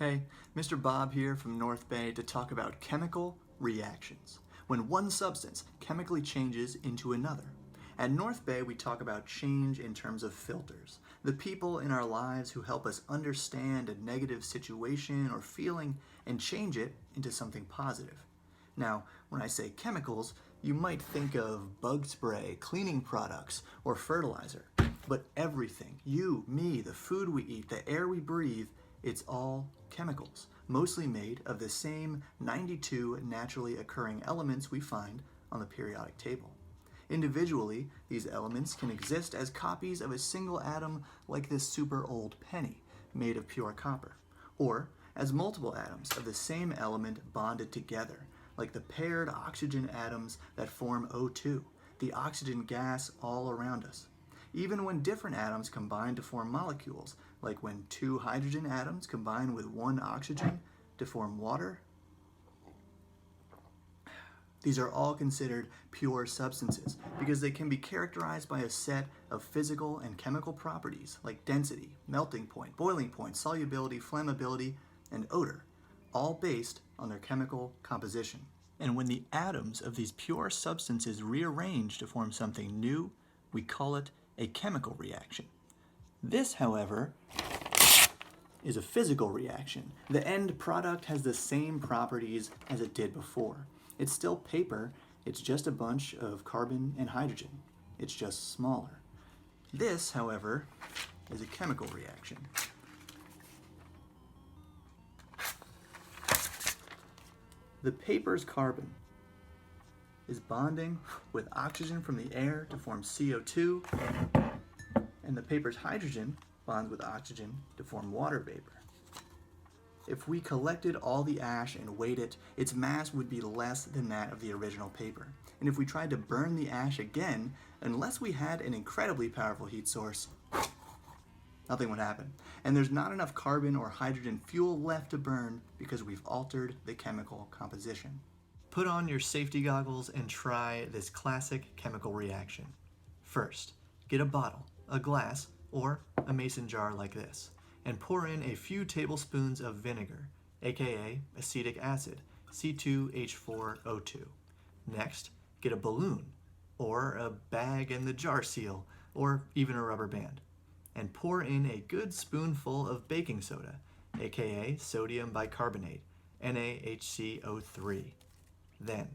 Hey, Mr. Bob here from NorthBay to talk about chemical reactions, when one substance chemically changes into another. At NorthBay, we talk about change in terms of filters, the people in our lives who help us understand a negative situation or feeling and change it into something positive. Now, when I say chemicals, you might think of bug spray, cleaning products, or fertilizer. But everything, you, me, the food we eat, the air we breathe, it's all chemicals, mostly made of the same 92 naturally occurring elements we find on the periodic table. Individually, these elements can exist as copies of a single atom like this super old penny made of pure copper, or as multiple atoms of the same element bonded together, like the paired oxygen atoms that form O2, the oxygen gas all around us. Even when different atoms combine to form molecules, like when two hydrogen atoms combine with one oxygen to form water. These are all considered pure substances because they can be characterized by a set of physical and chemical properties like density, melting point, boiling point, solubility, flammability, and odor, all based on their chemical composition. And when the atoms of these pure substances rearrange to form something new, we call it a chemical reaction. This, however, is a physical reaction. The end product has the same properties as it did before. It's still paper, it's just a bunch of carbon and hydrogen. It's just smaller. This, however, is a chemical reaction. The paper's carbon is bonding with oxygen from the air to form CO2, and the paper's hydrogen bonds with oxygen to form water vapor. If we collected all the ash and weighed it, its mass would be less than that of the original paper. And if we tried to burn the ash again, unless we had an incredibly powerful heat source, nothing would happen. And there's not enough carbon or hydrogen fuel left to burn because we've altered the chemical composition. Put on your safety goggles and try this classic chemical reaction. First, get a bottle, a glass, or a mason jar like this, and pour in a few tablespoons of vinegar, aka acetic acid, C2H4O2. Next, get a balloon, or a bag and the jar seal, or even a rubber band, and pour in a good spoonful of baking soda, aka sodium bicarbonate, NaHCO3. Then,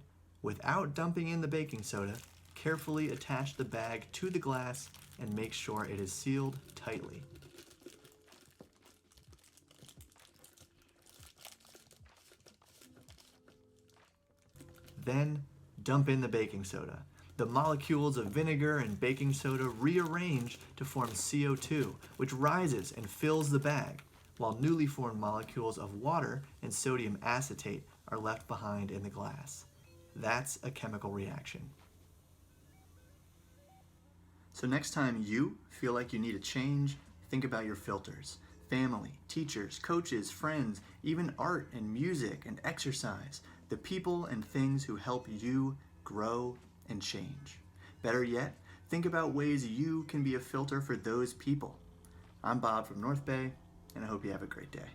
without dumping in the baking soda, carefully attach the bag to the glass and make sure it is sealed tightly. Then, dump in the baking soda. The molecules of vinegar and baking soda rearrange to form CO2, which rises and fills the bag, while newly formed molecules of water and sodium acetate are left behind in the glass. That's a chemical reaction. So next time you feel like you need a change, think about your filters. Family, teachers, coaches, friends, even art and music and exercise, the people and things who help you grow and change. Better yet, think about ways you can be a filter for those people. I'm Bob from NorthBay, and I hope you have a great day.